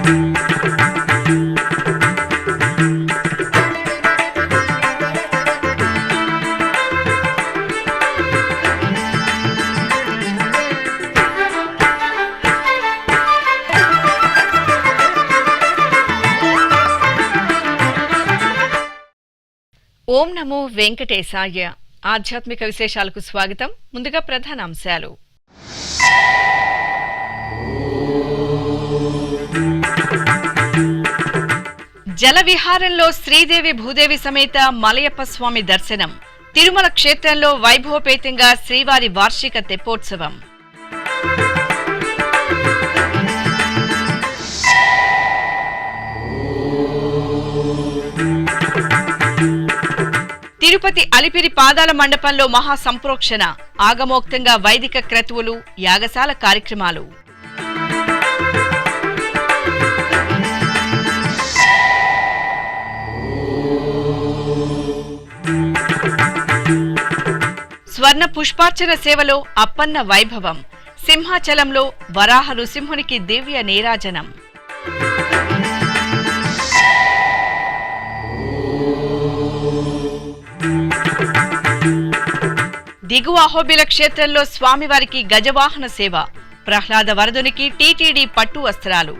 ఓం నమో వెంకటేశాయ. ఆధ్యాత్మిక విశేషాలకు స్వాగతం. ముందుగా ప్రధానాంశాలు. జల విహారంలో శ్రీదేవి భూదేవి సమేత మలయప్ప స్వామి దర్శనం. తిరుమల క్షేత్రంలో వైభవపేతంగా శ్రీవారి వార్షిక తెప్పోత్సవం. తిరుపతి అలిపిరి పాదాల మండపంలో మహా సంప్రోక్షణ. ఆగమోక్తంగా వైదిక క్రతువులు, యాగశాల కార్యక్రమాలు. స్వర్ణ పుష్పార్చన సేవలో అప్పన్న వైభవం. సింహాచలంలో వరాహ నృసింహునికి దివ్య నీరాజనం. దిగువ అహోబిల క్షేత్రంలో స్వామివారికి గజవాహన సేవ. ప్రహ్లాద వరదునికి టీటీడీ పట్టు వస్త్రాలు.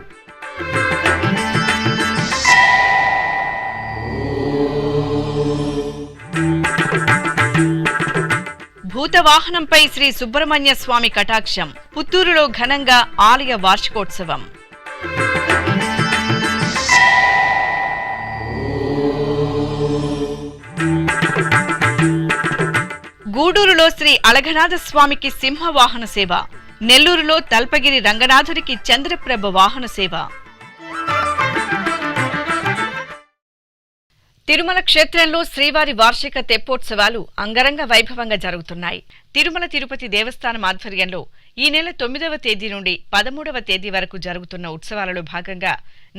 భూతవాహనంపై శ్రీ సుబ్రహ్మణ్య స్వామి కటాక్షం. పుత్తూరులో ఘనంగా ఆలయ వార్షికోత్సవం. గూడూరులో శ్రీ అళఘనాథ స్వామికి సింహవాహన సేవ. నెల్లూరులో తల్పగిరి రంగనాథునికి చంద్రప్రభ వాహన సేవ. తిరుమల క్షేత్రంలో శ్రీవారి వార్షిక తెప్పోత్సవాలు అంగరంగ వైభవంగా జరుగుతున్నాయి. తిరుమల తిరుపతి దేవస్థానం ఆధ్వర్యంలో ఈ నెల 9వ తేదీ నుండి 13వ తేదీ వరకు జరుగుతున్న ఉత్సవాలలో భాగంగా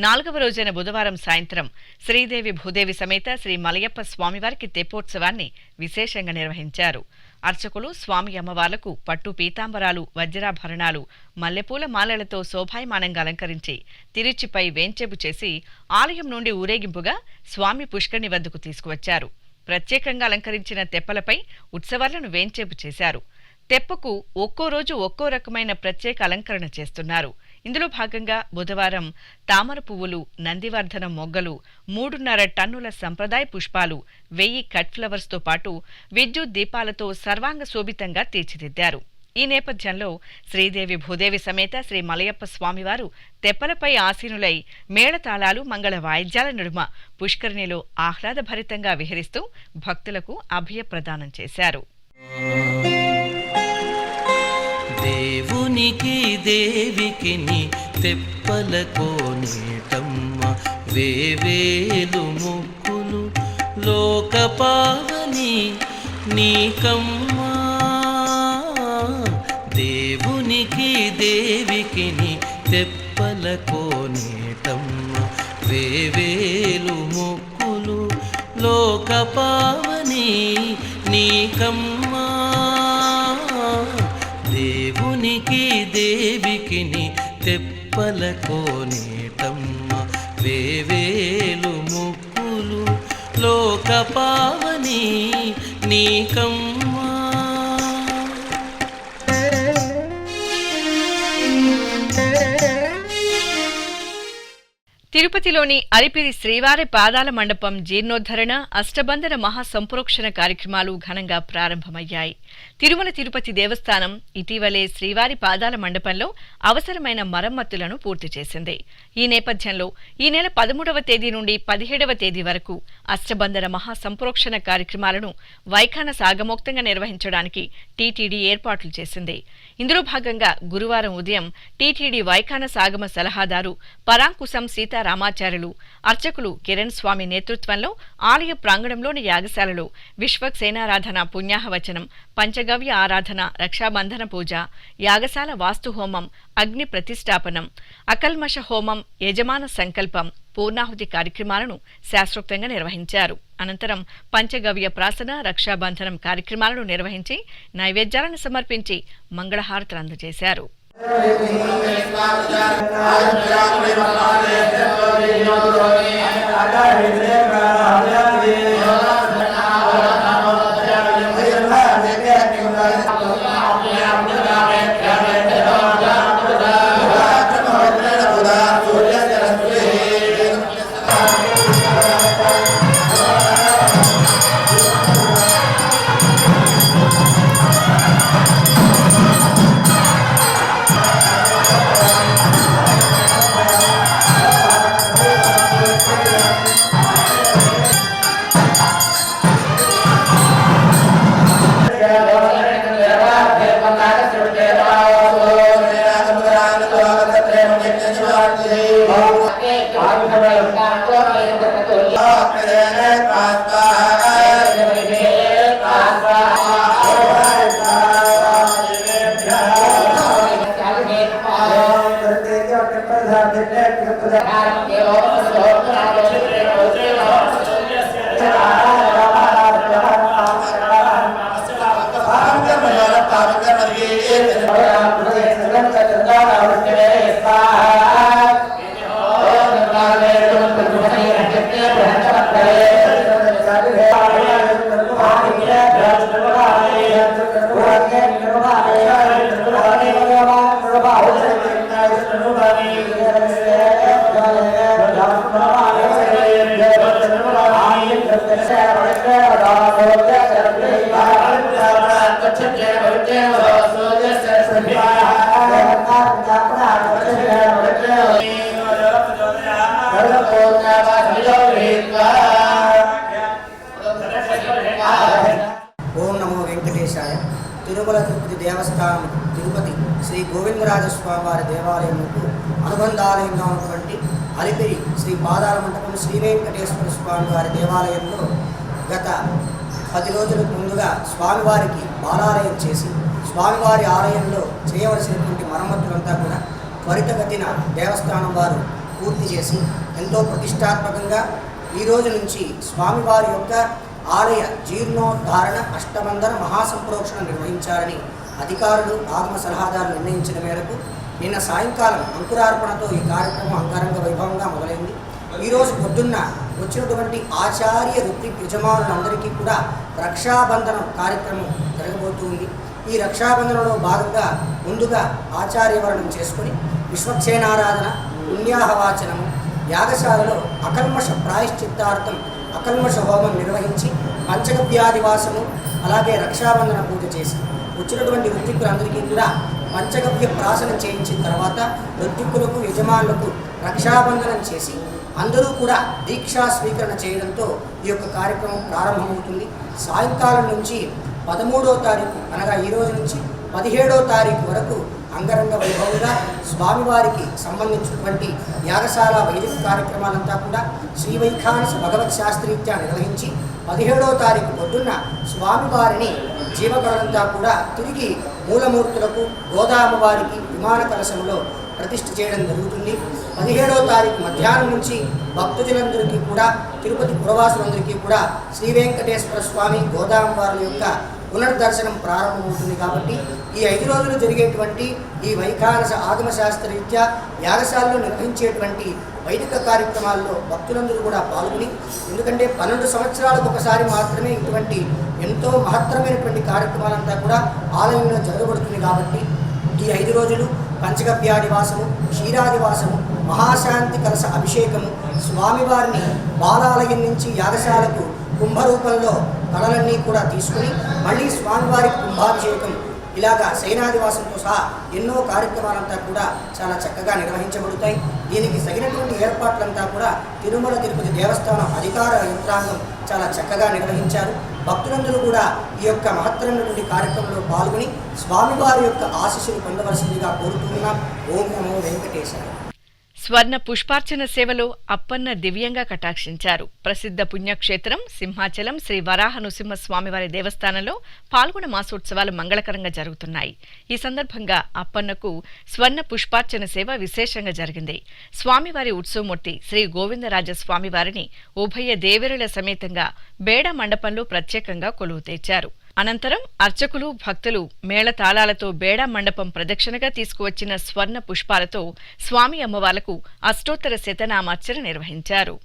4వ రోజైన బుధవారం సాయంత్రం శ్రీదేవి భూదేవి సమేత శ్రీ మలయప్ప స్వామివారికి తెప్పోత్సవాన్ని విశేషంగా నిర్వహించారు. అర్చకులు స్వామి అమ్మవార్లకు పట్టు పీతాంబరాలు, వజ్రాభరణాలు, మల్లెపూల మాలలతో శోభాయమానంగా అలంకరించి తిరుచిపై వేంచేపు చేసి ఆలయం నుండి ఊరేగింపుగా స్వామి పుష్కరిణి వద్దకు తీసుకువచ్చారు. ప్రత్యేకంగా అలంకరించిన తెప్పలపై ఉత్సవాలను వేంచేపు చేశారు. తెప్పకు ఒక్కో రోజు ఒక్కో రకమైన ప్రత్యేక అలంకరణ చేస్తున్నారు. ఇందులో భాగంగా బుధవారం తామర పువ్వులు, నందివర్ధనం మొగ్గలు, 3.5 టన్నుల సంప్రదాయ పుష్పాలు, 1000 కట్ ఫ్లవర్స్ తో పాటు విద్యుత్ దీపాలతో సర్వాంగ శోభితంగా తీర్చిదిద్దారు. ఈ నేపథ్యంలో శ్రీదేవి భూదేవి సమేత శ్రీ మలయప్ప స్వామివారు తెప్పలపై ఆసీనులై మేళతాళాలు, మంగళ వాయిద్యాల నడుమ పుష్కరిణిలో ఆహ్లాదభరితంగా విహరిస్తూ భక్తులకు అభయ ప్రదానం చేశారు. దేవునికి దేవికి తెప్పల కోనేటమ్మ, వేవేలు ముక్కులు లోకపావని నీకమ్మా. దేవునికి దేవికి తెప్పల కోనేటమ్మ, వేవేలు ముక్కులు లోకపావని నీకమ్మా. దేవునికి దేవికి తెప్పల కోనేటమ్మ, వేవేలు ముక్కులు లోకపావని నీకమ్మా. తిరుపతిలోని అలిపిరి శ్రీవారి పాదాల మండపం జీర్ణోద్ధరణ, అష్టబంధన మహాసంప్రోక్షణ కార్యక్రమాలు ఘనంగా ప్రారంభమయ్యాయి. తిరుమల తిరుపతి దేవస్థానం ఇటీవలే శ్రీవారి పాదాల మండపంలో అవసరమైన మరమ్మతులను పూర్తి చేసింది. ఈ నేపథ్యంలో ఈ నెల 13వ తేదీ నుండి 17వ తేదీ వరకు అష్టబంధన మహాసంప్రోక్షణ కార్యక్రమాలను వైఖాన సాగమోక్తంగా నిర్వహించడానికి టీటీడీ ఏర్పాట్లు చేసింది. ఇందులో భాగంగా గురువారం ఉదయం టీటీడీ వైఖాన సాగమ సలహాదారు పరాంకుశం సీతారామాచార్యులు, అర్చకులు కిరణ్ స్వామి నేతృత్వంలో ఆలయ ప్రాంగణంలోని యాగశాలలో విశ్వక్సేనారాధన, పుణ్యాహవచనం, పంచగవ్య ఆరాధన, రక్షాబంధన పూజ, యాగశాల వాస్తుహోమం, అగ్ని ప్రతిష్టాపనం, అకల్మష హోమం, యజమాన సంకల్పం, పూర్ణాహుతి కార్యక్రమాలను శాస్త్రోక్తంగా నిర్వహించారు. అనంతరం పంచగవ్య ప్రాసన, రక్షాబంధనం కార్యక్రమాలను నిర్వహించి నైవేద్యాలను సమర్పించి మంగళహారతులు అందజేశారు. ఓం నమో వెంకటేశాయ. తిరుమల తిరుపతి దేవస్థానం తిరుపతి శ్రీ గోవిందరాజస్వామి వారి దేవాలయంకు అనుబంధాలయంగా ఉన్నటువంటి అలిపిరి శ్రీ పాదాల మండపం శ్రీ వెంకటేశ్వర స్వామి వారి దేవాలయంలో గత 10 రోజులకు ముందుగా స్వామివారికి బాలాలయం చేసి స్వామివారి ఆలయంలో చేయవలసినటువంటి మరమ్మతులంతా కూడా త్వరితగతిన దేవస్థానం వారు పూర్తి చేసి ఎంతో ప్రతిష్టాత్మకంగా ఈ రోజు నుంచి స్వామివారి యొక్క ఆలయ జీర్ణోద్ధారణ అష్టబంధన మహాసంప్రోక్షణ నిర్వహించాలని అధికారులు ఆగమ సలహాదారులు నిర్ణయించిన మేరకు నిన్న సాయంకాలం అంకురార్పణతో ఈ కార్యక్రమం అంగరంగ వైభవంగా మొదలైంది. ఈరోజు పొద్దున్న వచ్చినటువంటి ఆచార్య వృత్తి యజమానులందరికీ కూడా రక్షాబంధనం కార్యక్రమం జరగబోతుంది. ఈ రక్షాబంధనంలో భాగంగా ముందుగా ఆచార్యవరణం చేసుకొని విశ్వక్సేనారాధన, పుణ్యాహవాచనము, యాగశాలలో అకల్మష ప్రాయశ్చిత్తార్థం అకల్మష హోమం నిర్వహించి పంచగవ్యాదివాసము అలాగే రక్షాబంధన పూజ చేసి వచ్చినటువంటి ఋత్విక్కులందరికీ కూడా పంచగవ్య ప్రాసనం చేయించిన తర్వాత ఋత్విక్కులకు యజమానులకు రక్షాబంధనం చేసి అందరూ కూడా దీక్షా స్వీకరణ చేయడంతో ఈ యొక్క కార్యక్రమం ప్రారంభమవుతుంది. సాయంకాలం నుంచి 13వ తారీఖు అనగా ఈ రోజు నుంచి 17వ తారీఖు వరకు అంగరంగ వైభవంగా స్వామివారికి సంబంధించినటువంటి యాగశాల వైదిక కార్యక్రమాలంతా కూడా శ్రీవైఖానస భగవత్ శాస్త్రీత్యా నిర్వహించి 17వ తారీఖు పొద్దున్న స్వామివారిని జీవగణంతా కూడా తిరిగి మూలమూర్తులకు గోదామవారికి విమాన కలశంలో ప్రతిష్ఠ చేయడం జరుగుతుంది. 17వ తారీఖు మధ్యాహ్నం నుంచి భక్తుజులందరికీ కూడా తిరుపతి పురవాసులందరికీ కూడా శ్రీ వెంకటేశ్వర స్వామి గోదామవారి యొక్క పునర్దర్శనం ప్రారంభమవుతుంది. కాబట్టి ఈ 5 రోజులు జరిగేటువంటి ఈ వైఖానస ఆగమ శాస్త్రరీత్యా యాగశాలలో నిర్వహించేటువంటి వైదిక కార్యక్రమాల్లో భక్తులందరూ కూడా పాల్గొని, ఎందుకంటే 12 సంవత్సరాలకు ఒకసారి మాత్రమే ఇటువంటి ఎంతో మహత్తరమైనటువంటి కార్యక్రమాలంతా కూడా ఆలయంలో జరగబడుతుంది. కాబట్టి ఈ 5 రోజులు పంచగవ్యాదివాసము, క్షీరాదివాసము, మహాశాంతి కలశ అభిషేకము, స్వామివారిని బాలాలయం నుంచి యాగశాలకు కుంభరూపంలో కళలన్నీ కూడా తీసుకుని మళ్ళీ స్వామివారికి కుంభాభిషేకం, ఇలాగా శయనాదివాసంతో సహా ఎన్నో కార్యక్రమాలంతా కూడా చాలా చక్కగా నిర్వహించబడతాయి. దీనికి తగినటువంటి ఏర్పాట్లంతా కూడా తిరుమల తిరుపతి దేవస్థానం అధికార యంత్రాంగం చాలా చక్కగా నిర్వహించారు. భక్తులందరూ కూడా ఈ యొక్క మహత్తరమైనటువంటి కార్యక్రమంలో పాల్గొని స్వామివారి యొక్క ఆశీస్సులు పొందవలసిందిగా కోరుతున్నాం. ఓం నమో వెంకటేశాయ. స్వర్ణ పుష్పార్చన సేవలో అప్పన్న దివ్యంగా కటాక్షించారు. ప్రసిద్ధ పుణ్యక్షేత్రం సింహాచలం శ్రీ వరాహ నృసింహ స్వామివారి దేవస్థానంలో పాల్గొన మాసోత్సవాలు మంగళకరంగా జరుగుతున్నాయి. ఈ సందర్భంగా అప్పన్నకు స్వర్ణ పుష్పార్చన సేవ విశేషంగా జరిగింది. స్వామివారి ఉత్సవమూర్తి శ్రీ గోవిందరాజ స్వామివారిని ఉభయ దేవరుల సమేతంగా బేడ మండపంలో ప్రత్యేకంగా కొలువు తెచ్చారు. అనంతరం అర్చకులు, భక్తులు మేళతాళాలతో బేడా మండపం ప్రదక్షిణగా తీసుకువచ్చిన స్వర్ణ పుష్పాలతో స్వామి అమ్మవార్లకు అష్టోత్తర శతనామార్చన నిర్వహించారు.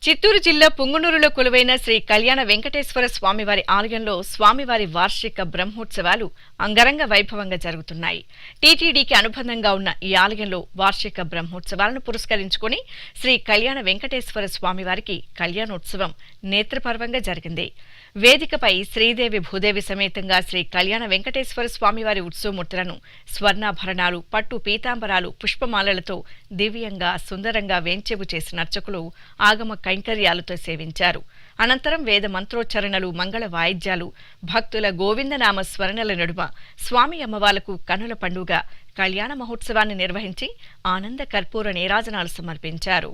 చిత్తూరు జిల్లా పుంగునూరులో కొలువైన శ్రీ కళ్యాణ వెంకటేశ్వర స్వామివారి ఆలయంలో స్వామివారి వార్షిక బ్రహ్మోత్సవాలు అంగరంగ వైభవంగా జరుగుతున్నాయి. టీటీడీకి అనుబంధంగా ఉన్న ఈ ఆలయంలో వార్షిక బ్రహ్మోత్సవాలను పురస్కరించుకుని శ్రీ కళ్యాణ వెంకటేశ్వర స్వామివారికి కళ్యాణోత్సవం నేత్రపర్వంగా జరిగింది. వేదికపై శ్రీదేవి భూదేవి సమేతంగా శ్రీ కళ్యాణ వెంకటేశ్వర స్వామివారి ఉత్సవమూర్తులను స్వర్ణాభరణాలు, పట్టు పీతాంబరాలు, పుష్పమాలలతో దివ్యంగా సుందరంగా వేంచేపు చేసిన అర్చకులు ఆగమ కైంకర్యాలతో సేవించారు. అనంతరం వేద మంత్రోచ్చరణలు, మంగళ వాయిద్యాలు, భక్తుల గోవిందనామ స్మరణల నడుమ స్వామి అమ్మవార్లకు కనుల పండుగ కళ్యాణ మహోత్సవాన్ని నిర్వహించి ఆనంద కర్పూర నీరాజనాలు సమర్పించారు.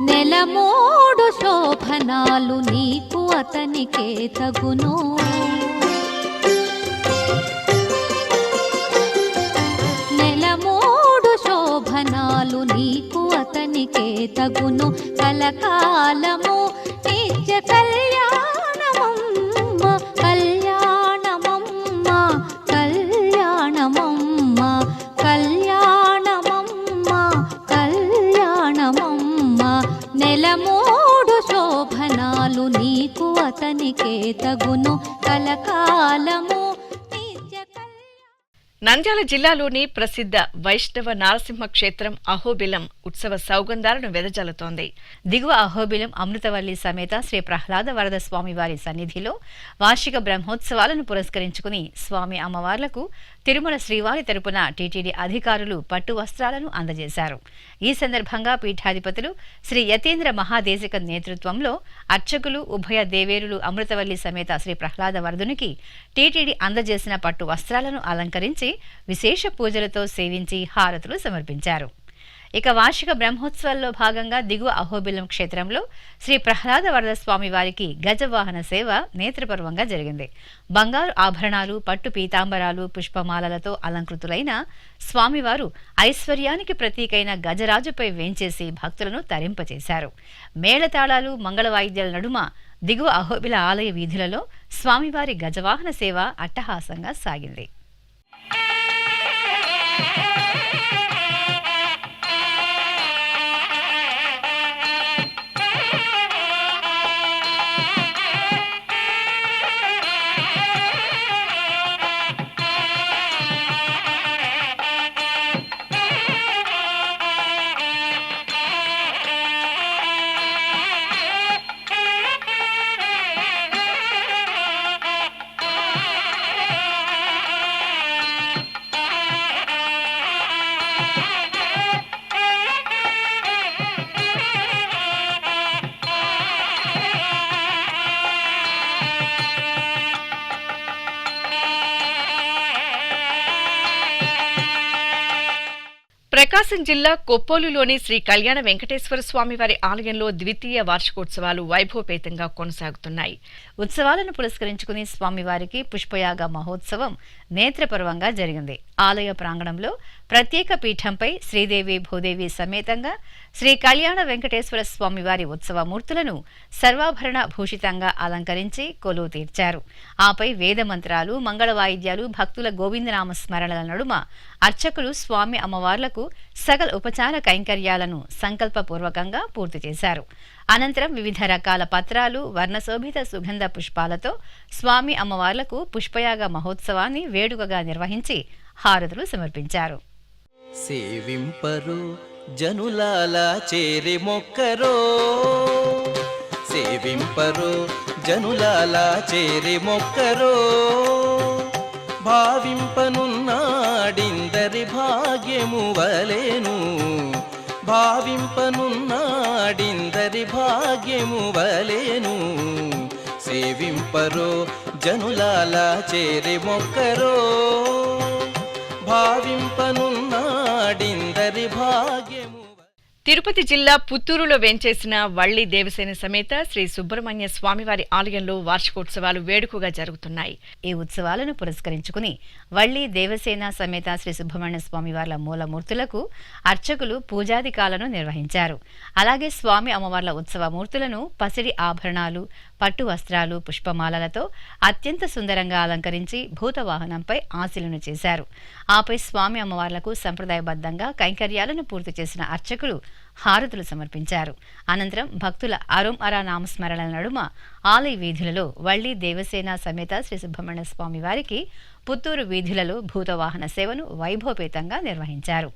నెలమూడు శోభనాలు నీకు అతనికే తగును, నెలమూడు శోభనాలు నీకు అతనికే తగును, కలకాలము నిత్య కళ్యాణమమ్మ కళ్యాణమమ్మ కళ్యాణమమ్మ కళ్యాణమమ్మ కళ్యాణమమ్మ నెలమూడు శోభనాలు నీకు అతనికే తగును, కలకాలము నిత్య నంద్యాల జిల్లాలోని ప్రసిద్ధ వైష్ణవ నారసింహ క్షేత్రం అహోబిలం ఉత్సవ సౌగంధాలను వెదజల్లుతోంది. దిగువ అహోబిలం అమృతవల్లి సమేత శ్రీ ప్రహ్లాద వరద స్వామివారి సన్నిధిలో వార్షిక బ్రహ్మోత్సవాలను పురస్కరించుకుని స్వామి అమ్మవార్లకు తిరుమల శ్రీవారి తరపున టీటీడీ అధికారులు పట్టు వస్త్రాలను అందజేశారు. ఈ సందర్భంగా పీఠాధిపతులు శ్రీ యతీంద్ర మహాదేశిక నేతృత్వంలో అర్చకులు, ఉభయ దేవేరులు అమృతవల్లి సమేత శ్రీ ప్రహ్లాద వరదునికి టీటీడీ అందజేసిన పట్టు వస్త్రాలను అలంకరించి విశేష పూజలతో సేవించి హారతులు సమర్పించారు. ఇక వార్షిక బ్రహ్మోత్సవాల్లో భాగంగా దిగువ అహోబిలం క్షేత్రంలో శ్రీ ప్రహ్లాద వరద స్వామి వారికి గజవాహన సేవ నేత్రపర్వంగా జరిగింది. బంగారు ఆభరణాలు, పట్టు పీతాంబరాలు, పుష్పమాలలతో అలంకృతులైన స్వామివారు ఐశ్వర్యానికి ప్రతీకైన గజరాజుపై వేంచేసి భక్తులను తరింపచేశారు. మేళతాళాలు, మంగళవాయిద్యాల నడుమ దిగువ అహోబిల ఆలయ వీధులలో స్వామివారి గజవాహన సేవ అట్టహాసంగా సాగింది. ప్రకాశం జిల్లా కొప్పోలులోని శ్రీ కళ్యాణ వెంకటేశ్వర స్వామివారి ఆలయంలో ద్వితీయ వార్షికోత్సవాలు వైభవపేతంగా కొనసాగుతున్నాయి. ఉత్సవాలను పురస్కరించుకుని స్వామివారికి పుష్పయాగ మహోత్సవం నేత్రపర్వంగా జరిగింది. ఆలయ ప్రాంగణంలో ప్రత్యేక పీఠంపై శ్రీదేవి భూదేవి సమేతంగా శ్రీ కళ్యాణ వెంకటేశ్వర స్వామివారి ఉత్సవమూర్తులను సర్వాభరణ భూషితంగా అలంకరించి కొలువు తీర్చారు. ఆపై వేదమంత్రాలు, మంగళవాయిద్యాలు, భక్తుల గోవిందనామ స్మరణల నడుమ అర్చకులు స్వామి అమ్మవార్లకు సకల ఉపచార కైంకర్యాలను సంకల్పపూర్వకంగా పూర్తి చేశారు. అనంతరం వివిధ రకాల పత్రాలు, వర్ణశోభిత సుగంధ పుష్పాలతో స్వామి అమ్మవార్లకు పుష్పయాగ మహోత్సవాన్ని వేడుకగా నిర్వహించి హారతులు సమర్పించారు. సేవింపరు జనులాలా చేరి మొక్కరో, సేవింపరు జనులాలా చేరి మొక్కరో, భావింపనున్నాడిందరి భాగ్యము వలెను, భావింపనున్నాడిందరి భాగ్యము వలెను, సేవింపరో జనులాలా చేరి మొక్కరో, భావింపనున్నాడిందరి భాగ్యము. తిరుపతి జిల్లా పుత్తూరులో వేంచేసిన వల్లి దేవసేన సమేత శ్రీ సుబ్రహ్మణ్య స్వామివారి ఆలయంలో వార్షికోత్సవాలు వేడుకగా జరుగుతున్నాయి. ఈ ఉత్సవాలను పురస్కరించుకుని వల్లి దేవసేన సమేత శ్రీ సుబ్రహ్మణ్య స్వామివార్ల మూలమూర్తులకు అర్చకులు పూజాధికాలను నిర్వహించారు. అలాగే స్వామి అమ్మవార్ల ఉత్సవ మూర్తులను పసిడి ఆభరణాలు, పట్టు వస్త్రాలు, పుష్పమాలలతో అత్యంత సుందరంగా అలంకరించి భూతవాహనంపై ఆశీలను చేశారు. ఆపై స్వామి అమ్మవార్లకు సంప్రదాయబద్ధంగా కైంకర్యాలను పూర్తి చేసిన అర్చకులు హారతులు సమర్పించారు. అనంతరం భక్తుల అరుం అరా నామస్మరణల నడుమ ఆలయ వీధులలో వల్లి దేవసేన సమేత శ్రీ సుబ్రహ్మణ్య స్వామి వారికి పుత్తూరు వీధులలో భూతవాహన సేవను వైభవపేతంగా నిర్వహించారు.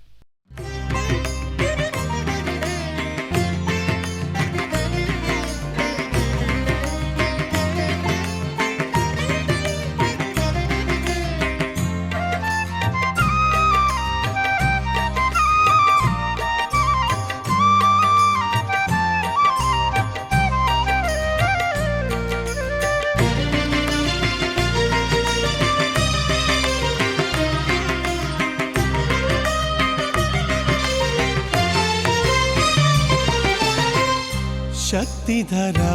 शक्तिधरा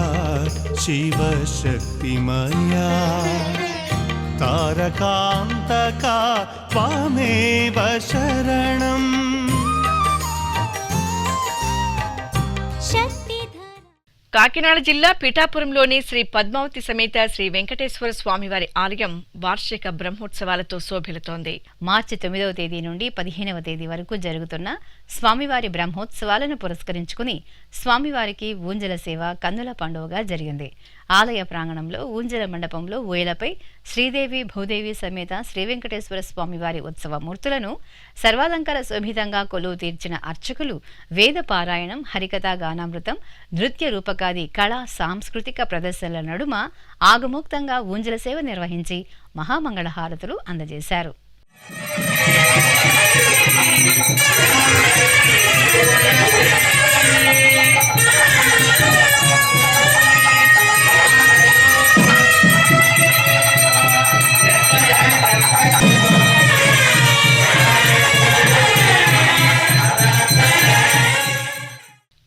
शिवशक्तिमया तारकान्तका त्वामेव शरणम्. కాకినాడ జిల్లా పిఠాపురంలోని శ్రీ పద్మావతి సమేత శ్రీ వెంకటేశ్వర స్వామివారి ఆలయం వార్షిక బ్రహ్మోత్సవాలతో శోభిల్లుతోంది. మార్చి 9వ తేదీ నుండి 15వ తేదీ వరకు జరుగుతున్న స్వామివారి బ్రహ్మోత్సవాలను పురస్కరించుకుని స్వామివారికి ఊంజల సేవ కన్నుల పండువగా జరిగింది. ఆలయ ప్రాంగణంలో ఊంజల మండపంలో ఊయలపై శ్రీదేవి భూదేవి సమేత శ్రీ వెంకటేశ్వర స్వామివారి ఉత్సవ మూర్తులను సర్వాలంకార శోభితంగా కొలువు తీర్చిన అర్చకులు వేద పారాయణం, హరికథా గానామృతం, నృత్య రూపకాది కళా సాంస్కృతిక ప్రదర్శనల నడుమ ఆగమోక్తంగా ఊంజల సేవ నిర్వహించి మహామంగళహారతులు అందజేశారు.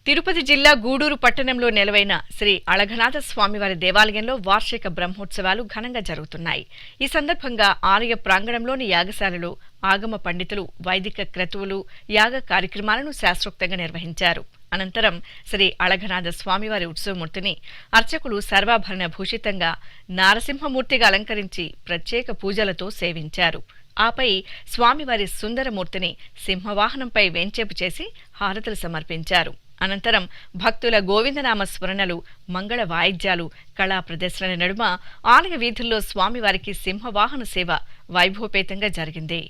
తిరుపతి జిల్లా గూడూరు పట్టణంలో నెలవైన శ్రీ అళఘనాథ స్వామివారి దేవాలయంలో వార్షిక బ్రహ్మోత్సవాలు ఘనంగా జరుగుతున్నాయి. ఈ సందర్భంగా ఆలయ ప్రాంగణంలోని యాగశాలలో ఆగమ పండితులు వైదిక క్రతువులు, యాగ కార్యక్రమాలను శాస్త్రోక్తంగా నిర్వహించారు. అనంతరం శ్రీ అళఘనాథ స్వామివారి ఉత్సవమూర్తిని అర్చకులు సర్వాభరణ భూషితంగా నారసింహమూర్తిగా అలంకరించి ప్రత్యేక పూజలతో సేవించారు. ఆపై స్వామివారి సుందరమూర్తిని సింహవాహనంపై వేంచేపు చేసి హారతులు సమర్పించారు. అనంతరం భక్తుల గోవిందనామ స్మరణలు, మంగళ వాయిద్యాలు, కళా ప్రదర్శనల నడుమ ఆలయ వీధుల్లో స్వామివారికి సింహవాహన సేవ వైభవపేతంగా జరిగింది.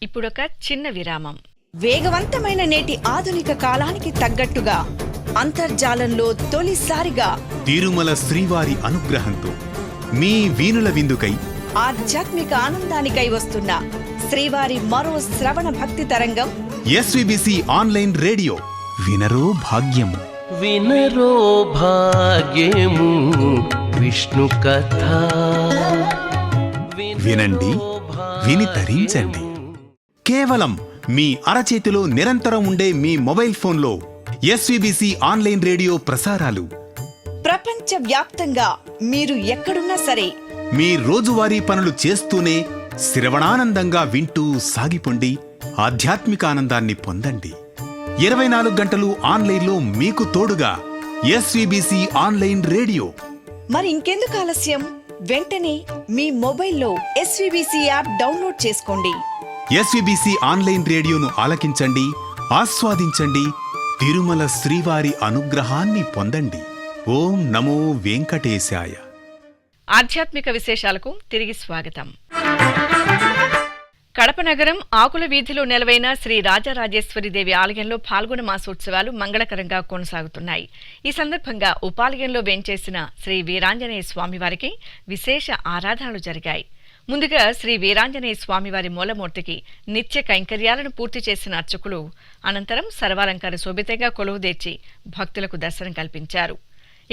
ఇప్పుడొక చిన్న విరామం. వేగవంతమైన నేటి ఆధునిక కాలానికి తగ్గట్టుగా అంతర్జాలంలో తొలిసారిగా తిరుమల శ్రీవారి అనుగ్రహంతో మీ వీణుల విందుకై ఆధ్యాత్మిక ఆనందానికై వస్తున్న శ్రీవారి మరో శ్రవణ భక్తి తరంగం ఎస్వీబీసీ ఆన్లైన్ రేడియో. వినరో భాగ్యము, వినరో భాగ్యము విష్ణు కథ. వినండి, విని తరించండి. కేవలం మీ అరచేతిలో నిరంతరం ఉండే మీ మొబైల్ ఫోన్లో ఎస్వీబీసీ ఆన్లైన్ రేడియో ప్రసారాలు ప్రపంచ వ్యాప్తంగా మీరు ఎక్కడున్నా సరే మీ రోజువారీ పనులు చేస్తూనే శ్రవణానందంగా వింటూ సాగిపోండి, ఆధ్యాత్మిక ఆనందాన్ని పొందండి. 24 గంటలు ఆన్లైన్లో మీకు తోడుగా ఎస్వీబీసీ ఆన్లైన్ రేడియో. మరి ఇంకెందుకు ఆలస్యం? వెంటనే మీ మొబైల్లో ఎస్వీబీసీ యాప్ డౌన్లోడ్ చేసుకోండి. ఎస్వీబీసీ ఆన్లైన్ రేడియోను ఆలకించండి, ఆస్వాదించండి, తిరుమల శ్రీవారి అనుగ్రహాన్ని పొందండి. ఓం నమో వెంకటేశాయ. ఆధ్యాత్మిక విశేషాలకు తిరిగి స్వాగతం. కడప నగరం ఆకుల వీధిలో నెలవైన శ్రీ రాజరాజేశ్వరిదేవి ఆలయంలో పాల్గొన మాసోత్సవాలు మంగళకరంగా కొనసాగుతున్నాయి. ఈ సందర్భంగా ఉపాలయంలో వేంచేసిన శ్రీ వీరాంజనేయ స్వామివారికి విశేష ఆరాధనలు జరిగాయి. ముందుగా శ్రీ వీరాంజనేయ స్వామివారి మూలమూర్తికి నిత్య కైంకర్యాలను పూర్తి చేసిన అర్చకులు అనంతరం సర్వాలంకార శోభితంగా కొలువుదీర్చి భక్తులకు దర్శనం కల్పించారు.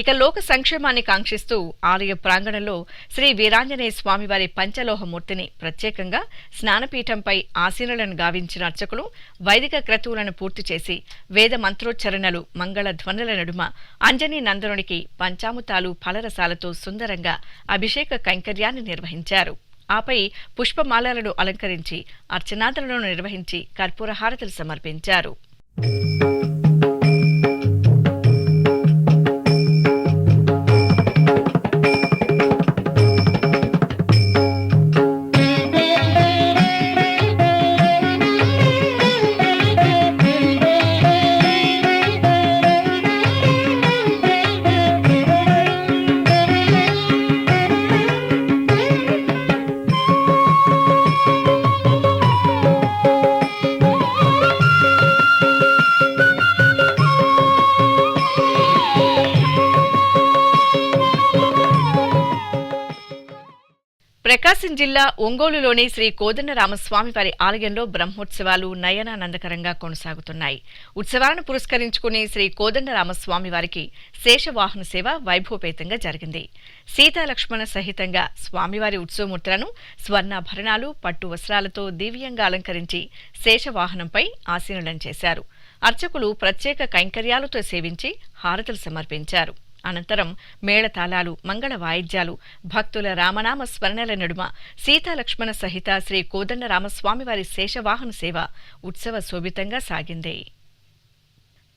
ఇక లోక సంక్షేమాన్ని కాంక్షిస్తూ ఆలయ ప్రాంగణంలో శ్రీ వీరాంజనేయ స్వామివారి పంచలోహమూర్తిని ప్రత్యేకంగా స్నానపీఠంపై ఆసీనులను గావించిన అర్చకులు వైదిక క్రతువులను పూర్తి చేసి వేద మంత్రోచ్చరణలు మంగళ ధ్వనుల నడుమ అంజనీ నందనునికి పంచామృతాలు ఫలరసాలతో సుందరంగా అభిషేక కైంకర్యాన్ని నిర్వహించారు. ఆపై పుష్పమాలలను అలంకరించి అర్చనాదులను నిర్వహించి కర్పూర హారతులు సమర్పించారు. ప్రకాశం జిల్లా ఒంగోలులోని శ్రీ కోదండరామస్వామి వారి ఆలయంలో బ్రహ్మోత్సవాలు నయనానందకరంగా కొనసాగుతున్నాయి. ఉత్సవాలను పురస్కరించుకుని శ్రీ కోదండరామస్వామి వారికి శేషవాహన సేవ వైభవపేతంగా జరిగింది. సీతాలక్ష్మణ సహితంగా స్వామివారి ఉత్సవమూర్తులను స్వర్ణాభరణాలు పట్టు వస్త్రాలతో దివ్యంగా అలంకరించి శేషవాహనంపై ఆసీనులను చేశారు. అర్చకులు ప్రత్యేక కైంకర్యాలతో సేవించి హారతులు సమర్పించారు. అనంతరం మేళతాళాలు మంగళ వాయిద్యాలు భక్తుల రామనామ స్మరణల నడుమ సీతాలక్ష్మణ సహిత శ్రీ కోదండరామస్వామివారి శేషవాహన సేవ ఉత్సవ శోభితంగా సాగింది.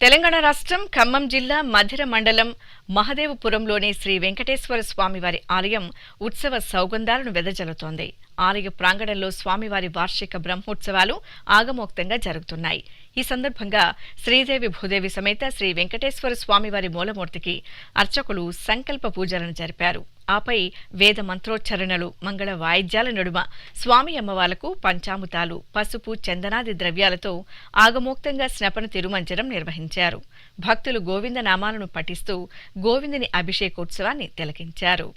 తెలంగాణ రాష్ట్రం ఖమ్మం జిల్లా మధిర మండలం మహదేవపురంలోని శ్రీ వెంకటేశ్వర స్వామివారి ఆలయం ఉత్సవ సౌగంధాలను వెదజల్లుతోంది. ఆలయ ప్రాంగణంలో స్వామివారి వార్షిక బ్రహ్మోత్సవాలు ఆగమోక్తంగా జరుగుతున్నాయి. ఈ సందర్భంగా శ్రీదేవి భూదేవి సమేత శ్రీ వెంకటేశ్వర స్వామివారి మూలమూర్తికి అర్చకులు సంకల్ప పూజలను జరిపారు. ఆపై వేద మంత్రోచ్చరణలు మంగళ వాయిద్యాల నడుమ స్వామి అమ్మవార్లకు పంచామృతాలు పసుపు చందనాది ద్రవ్యాలతో ఆగమోక్తంగా స్నపన తిరుమంజనం నిర్వహించారు. భక్తులు గోవింద నామాలను పఠిస్తూ గోవిందుని అభిషేకోత్సవాన్ని తిలకించారు.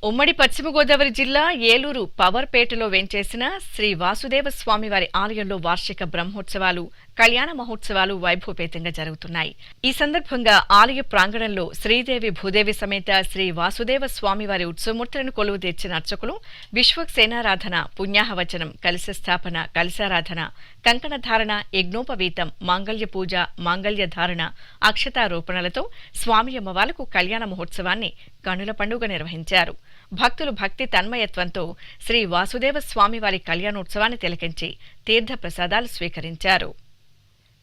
ఉమ్మడి పశ్చిమ గోదావరి జిల్లా ఏలూరు పవర్పేటలో వేంచేసిన శ్రీ వాసుదేవ స్వామివారి ఆలయంలో వార్షిక బ్రహ్మోత్సవాలు కళ్యాణ మహోత్సవాలు వైభవపేతంగా జరుగుతున్నాయి. ఈ సందర్భంగా ఆలయ ప్రాంగణంలో శ్రీదేవి భూదేవి సమేత శ్రీ వాసుదేవ స్వామివారి ఉత్సవమూర్తులను కొలువు తీర్చిన అర్చకులు విశ్వక్సేనారాధన పుణ్యాహవచనం కలశ స్థాపన కలశారాధన కంకణధారణ యజ్ఞోపవీతం మాంగళ్య పూజ మాంగళ్య ధారణ అక్షతారోపణలతో స్వామి అమ్మవార్లకు కళ్యాణ మహోత్సవాన్ని కనుల పండుగ నిర్వహించారు. భక్తులు భక్తి తన్మయత్వంతో శ్రీ వాసుదేవ స్వామివారి కళ్యాణోత్సవాన్ని తిలకించి తీర్థ ప్రసాదాలు స్వీకరించారు.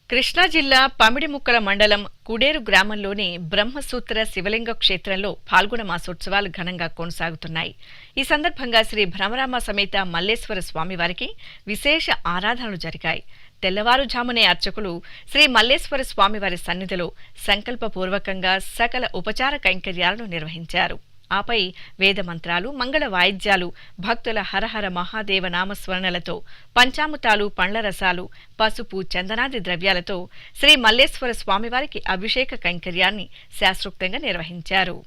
కృష్ణా జిల్లా పమిడిముక్కల మండలం కుడేరు గ్రామంలోని బ్రహ్మసూత్ర శివలింగ క్షేత్రంలో పాల్గొన మాసోత్సవాలు ఘనంగా కొనసాగుతున్నాయి. ఈ సందర్భంగా శ్రీ భ్రమరామ సమేత మల్లేశ్వర స్వామివారికి విశేష ఆరాధనలు జరిగాయి. తెల్లవారుజామునే అర్చకులు శ్రీ మల్లేశ్వర స్వామివారి సన్నిధిలో సంకల్పపూర్వకంగా సకల ఉపచార కైంకర్యాలను నిర్వహించారు. ఆపై వేదమంత్రాలు మంగళ వాయిద్యాలు భక్తుల హరహర మహాదేవ నామస్మరణలతో పంచామృతాలు పండ్ల రసాలు పసుపు చందనాది ద్రవ్యాలతో శ్రీ మల్లేశ్వర స్వామివారికి అభిషేక కైంకర్యాన్ని శాస్త్రోక్తంగా నిర్వహించారు.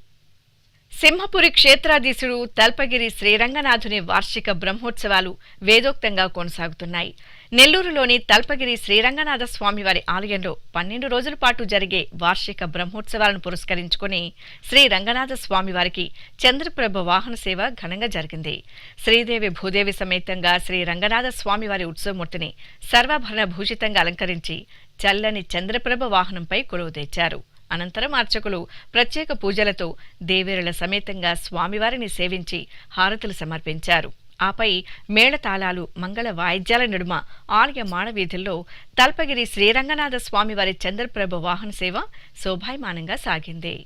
సింహపురి క్షేత్రాధీశుడు తల్పగిరి శ్రీరంగనాథుని వార్షిక బ్రహ్మోత్సవాలు వేదోక్తంగా కొనసాగుతున్నాయి. నెల్లూరులోని తల్పగిరి శ్రీరంగనాథ స్వామివారి ఆలయంలో 12 రోజుల పాటు జరిగే వార్షిక బ్రహ్మోత్సవాలను పురస్కరించుకుని శ్రీ రంగనాథ స్వామివారికి చంద్రప్రభ వాహన సేవ ఘనంగా జరిగింది. శ్రీదేవి భూదేవి సమేతంగా శ్రీ రంగనాథ స్వామివారి ఉత్సవమూర్తిని సర్వాభరణ భూషితంగా అలంకరించి చల్లని చంద్రప్రభ వాహనంపై కొలువు తెచ్చారు. అనంతరం అర్చకులు ప్రత్యేక పూజలతో దేవేరుల సమేతంగా స్వామివారిని సేవించి హారతులు సమర్పించారు. ఆపై మేళతాళాలు మంగళ వాయిద్యాల నడుమ ఆలయ మాడవీధుల్లో తల్పగిరి శ్రీరంగనాథ స్వామివారి చంద్రప్రభ వాహన సేవ శోభాయమానంగా సాగింది.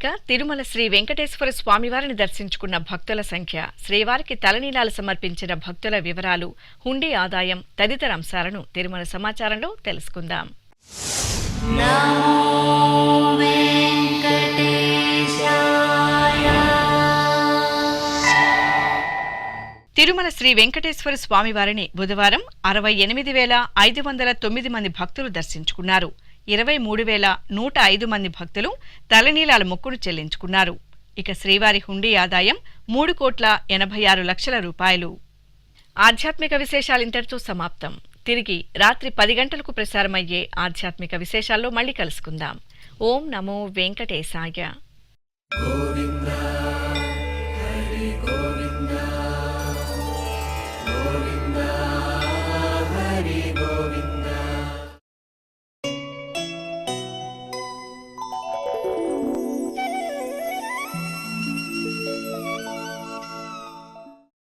ఇక తిరుమల శ్రీ వెంకటేశ్వర స్వామివారిని దర్శించుకున్న భక్తుల సంఖ్య, శ్రీవారికి తలనీలాలు సమర్పించిన భక్తుల వివరాలు, హుండీ ఆదాయం తదితర అంశాలను తిరుమల సమాచారంలో తెలుసుకుందాం. తిరుమల శ్రీ వెంకటేశ్వర స్వామివారిని బుధవారం 68,509 మంది భక్తులు దర్శించుకున్నారు. 23,105 మంది భక్తులు తలనీలాల మొక్కును చెల్లించుకున్నారు. ఇక శ్రీవారి హుండీ ఆదాయం 3,86,00,000 రూపాయలు. ఆధ్యాత్మిక విశేషాలు ఇంతటితో సమాప్తం. తిరిగి రాత్రి 10 గంటలకు ప్రసారమయ్యే ఆధ్యాత్మిక విశేషాల్లో మళ్ళీ కలుసుకుందాం. ఓం నమో వెంకటేశాయ.